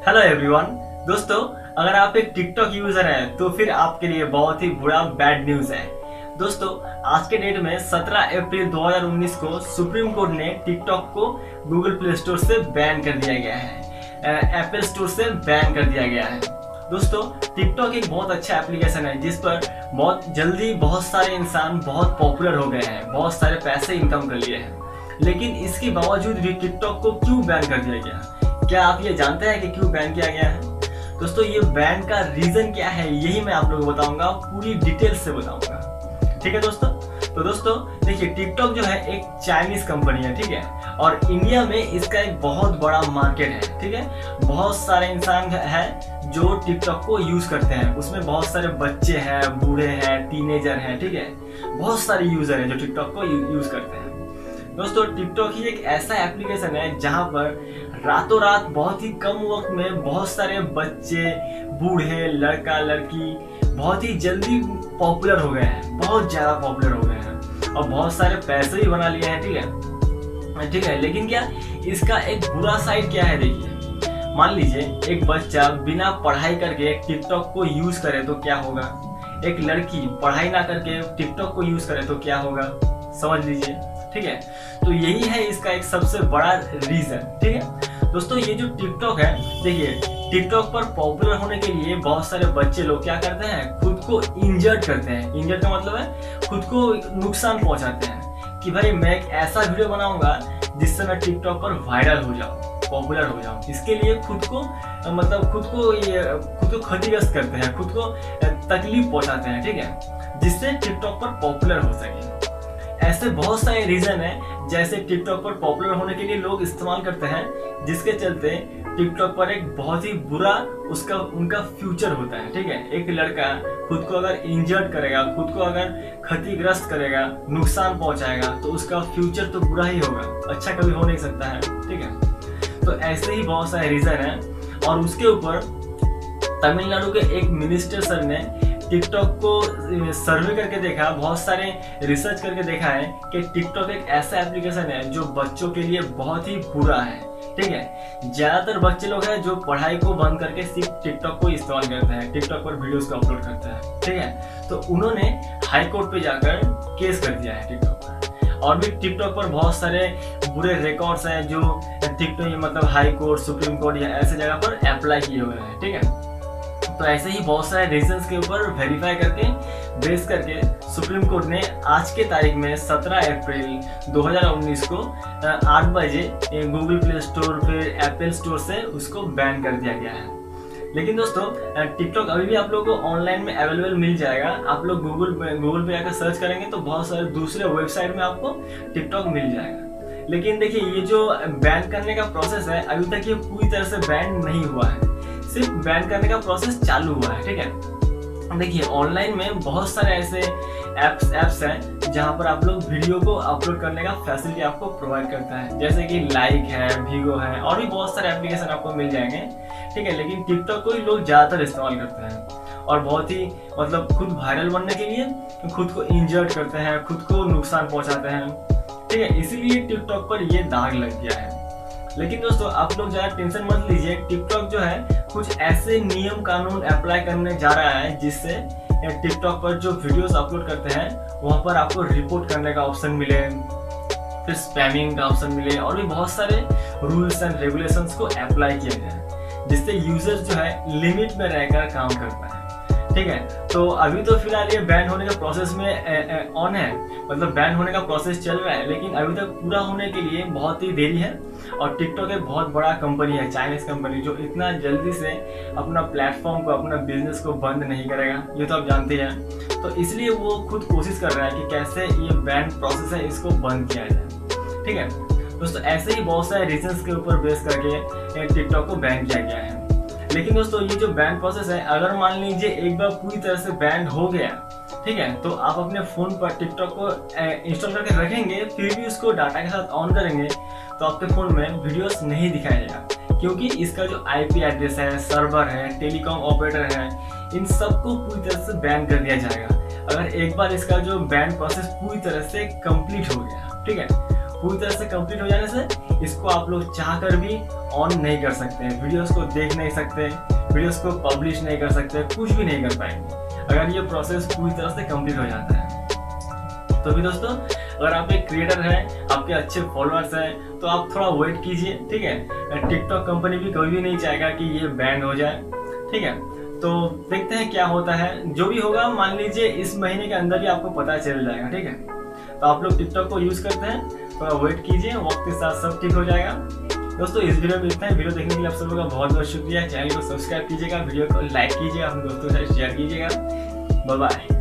Hello everyone. दोस्तों, अगर आप एक टिकटॉक यूजर हैं तो फिर आपके लिए बहुत ही बुरा बैड न्यूज है। दोस्तों, आज के डेट में 17 अप्रैल 2019 को सुप्रीम कोर्ट ने टिकटॉक को गूगल प्ले स्टोर से बैन कर दिया गया है, एप्पल स्टोर से बैन कर दिया गया है। दोस्तों, टिकटॉक एक बहुत अच्छा एप्लीकेशन है जिस पर बहुत जल्दी बहुत सारे इंसान बहुत पॉपुलर हो गए हैं, बहुत सारे पैसे इनकम कर लिए हैं। लेकिन इसके बावजूद भी टिकटॉक को क्यों बैन कर दिया गया? क्या आप ये जानते हैं कि क्यों बैन किया गया है? दोस्तों, ये बैन का रीजन क्या है यही मैं आप लोगों को बताऊंगा, पूरी डिटेल से बताऊंगा। ठीक है दोस्तों? तो दोस्तों देखिए, टिकटॉक जो है एक चाइनीज कंपनी है, ठीक है, और इंडिया में इसका एक बहुत बड़ा मार्केट है। ठीक है, बहुत सारे इंसान है जो टिकटॉक को यूज करते हैं, उसमें बहुत सारे बच्चे हैं, बूढ़े हैं, टीनेजर हैं, ठीक है, बहुत सारे यूजर हैं जो टिकटॉक को यूज करते हैं। दोस्तों, टिकटॉक ही एक ऐसा एप्लीकेशन है जहां पर रातों रात बहुत ही कम वक्त में बहुत सारे बच्चे, बूढ़े, लड़का लड़की बहुत ही जल्दी पॉपुलर हो गए हैं, बहुत ज्यादा पॉपुलर हो गए हैं और बहुत सारे पैसे भी बना लिए हैं। ठीक है, लेकिन क्या इसका एक बुरा साइड क्या है? देखिए, मान लीजिए एक बच्चा बिना पढ़ाई करके टिकटॉक को यूज करे तो क्या होगा, एक लड़की पढ़ाई ना करके टिकटॉक को यूज करे तो क्या होगा, समझ लीजिए। ठीक है, तो यही है इसका एक सबसे बड़ा रीजन। ठीक है दोस्तों, ये जो टिकटॉक है, देखिए, टिकटॉक पर पॉपुलर होने के लिए बहुत सारे बच्चे लोग क्या करते हैं, खुद को इंजर्ड करते हैं। इंजर्ड का मतलब है खुद को नुकसान पहुंचाते हैं कि भाई मैं एक ऐसा वीडियो बनाऊंगा जिससे मैं टिकटॉक पर वायरल हो जाऊं, पॉपुलर हो जाऊं। इसके लिए खुद को खुद को क्षतिग्रस्त करते हैं, खुद को तकलीफ पहुंचाते हैं, ठीक है, जिससे टिकटॉक पर पॉपुलर हो सके। ऐसे बहुत सारे रीजन है जैसे टिकटॉक पर पॉपुलर होने के लिए लोग इस्तेमाल करते हैं, जिसके चलते टिकटॉक पर एक बहुत ही बुरा उनका फ्यूचर होता है। ठीक है, एक लड़का खुद को अगर इंजर्ड करेगा, खुद को अगर क्षतिग्रस्त करेगा, नुकसान पहुंचाएगा, तो उसका फ्यूचर तो बुरा ही होगा, अच्छा कभी हो नहीं सकता है। ठीक है, तो ऐसे ही बहुत सारे रीजन है। और उसके ऊपर तमिलनाडु के एक मिनिस्टर सर ने टिकटॉक को सर्वे करके देखा, बहुत सारे रिसर्च करके देखा है कि टिकटॉक एक ऐसा एप्लीकेशन है जो बच्चों के लिए बहुत ही बुरा है। ठीक है, ज्यादातर बच्चे लोग हैं जो पढ़ाई को बंद करके सिर्फ टिकटॉक को इस्तेमाल करते हैं, टिकटॉक पर वीडियोस को अपलोड करते हैं। ठीक है, तो उन्होंने हाई कोर्ट पे जाकर केस कर दिया है टिकटॉक पर। और भी टिकटॉक पर बहुत सारे बुरे रिकॉर्ड्स हैं जो टिकटॉक मतलब हाई कोर्ट, सुप्रीम कोर्ट या ऐसे जगह पर अप्लाई किए हुए हैं। ठीक है, तो ऐसे ही बहुत सारे रीजंस के ऊपर वेरीफाई करके बेस करके सुप्रीम कोर्ट ने आज के तारीख में 17 अप्रैल 2019 को 8 बजे गूगल प्ले स्टोर पे एप्पल स्टोर से उसको बैन कर दिया गया है। लेकिन दोस्तों, टिकटॉक अभी भी आप लोगों को ऑनलाइन में अवेलेबल मिल जाएगा। आप लोग गूगल पे जाकर सर्च करेंगे तो बहुत सारे दूसरे वेबसाइट में आपको टिकटॉक मिल जाएगा। लेकिन देखिए, ये जो बैन करने का प्रोसेस है अभी तक ये पूरी तरह से बैन नहीं हुआ है, सिर्फ बैन करने का प्रोसेस चालू हुआ है। ठीक है, देखिए, ऑनलाइन में बहुत सारे ऐसे एप्स हैं जहां पर आप लोग वीडियो को अपलोड करने का फैसिलिटी आपको प्रोवाइड करता है, जैसे कि लाइक है, वीगो है, और भी बहुत सारे एप्लीकेशन आपको मिल जाएंगे। ठीक है, लेकिन टिकटॉक को ही लोग ज्यादातर इस्तेमाल करते हैं और बहुत ही खुद वायरल बनने के लिए खुद को इंजर्ड करते हैं, खुद को नुकसान पहुंचाते हैं। ठीक है, इसीलिए टिकटॉक पर ये दाग लग गया है। लेकिन दोस्तों, आप लोग ज्यादा टेंशन मत लीजिए, टिकटॉक जो है कुछ ऐसे नियम कानून अप्लाई करने जा रहा है जिससे टिकटॉक पर जो वीडियोस अपलोड करते हैं वहां पर आपको रिपोर्ट करने का ऑप्शन मिले, फिर स्पैमिंग का ऑप्शन मिले, और भी बहुत सारे रूल्स एंड रेगुलेशंस को अप्लाई किया जाए जिससे यूजर्स जो है लिमिट में रहकर काम कर पाए। ठीक है, तो अभी तो फिलहाल ये बैन होने का प्रोसेस में ऑन है, मतलब बैन होने का प्रोसेस चल रहा है, लेकिन अभी तक पूरा होने के लिए बहुत ही देरी है। और टिकटॉक एक बहुत बड़ा कंपनी है, चाइनीज कंपनी, जो इतना जल्दी से अपना प्लेटफॉर्म को, अपना बिजनेस को बंद नहीं करेगा, ये तो आप जानते हैं। तो इसलिए वो खुद कोशिश कर रहा है कि कैसे ये बैन प्रोसेस है इसको बंद किया जाए। ठीक है दोस्तों, ऐसे ही बहुत सारे रीजंस के ऊपर बेस करके टिकटॉक को बैन किया गया है। लेकिन दोस्तों, ये जो बैन प्रोसेस है, अगर मान लीजिए एक बार पूरी तरह से बैन हो गया, ठीक है, तो आप अपने फोन पर टिकटॉक को इंस्टॉल करके रखेंगे, फिर भी उसको डाटा के साथ ऑन करेंगे तो आपके फोन में वीडियोस नहीं दिखाया जाएगा, क्योंकि इसका जो आईपी एड्रेस है, सर्वर है, टेलीकॉम ऑपरेटर है, इन सबको पूरी तरह से बैन कर दिया जाएगा अगर एक बार इसका जो बैन प्रोसेस पूरी तरह से कंप्लीट हो गया। ठीक है, पूरी तरह से कंप्लीट हो जाने से इसको आप लोग चाह कर भी ऑन नहीं कर सकते हैं, वीडियोस को देख नहीं सकते, वीडियोस को पब्लिश नहीं कर सकते, कुछ भी नहीं कर पाएंगे अगर ये प्रोसेस पूरी तरह से कंप्लीट हो जाता है। तो भी दोस्तों, अगर आप एक क्रिएटर हैं, आपके अच्छे फॉलोअर्स हैं, तो आप थोड़ा वेट कीजिए, ठीक है। टिकटॉक कंपनी भी कभी भी नहीं चाहेगा कि ये बैन हो जाए, ठीक है। तो देखते हैं क्या होता है, जो भी होगा मान लीजिए इस महीने के अंदर ही आपको पता चल जाएगा, ठीक है। तो आप लोग टिकटॉक को यूज करते हैं, थोड़ा वेट कीजिए, वक्त के साथ सब ठीक हो जाएगा। दोस्तों इस वीडियो में इतना है, वीडियो देखने के लिए आप सब लोगों का बहुत बहुत शुक्रिया। चैनल को सब्सक्राइब कीजिएगा, वीडियो को लाइक कीजिएगा, अपने दोस्तों के साथ शेयर कीजिएगा। Bye bye.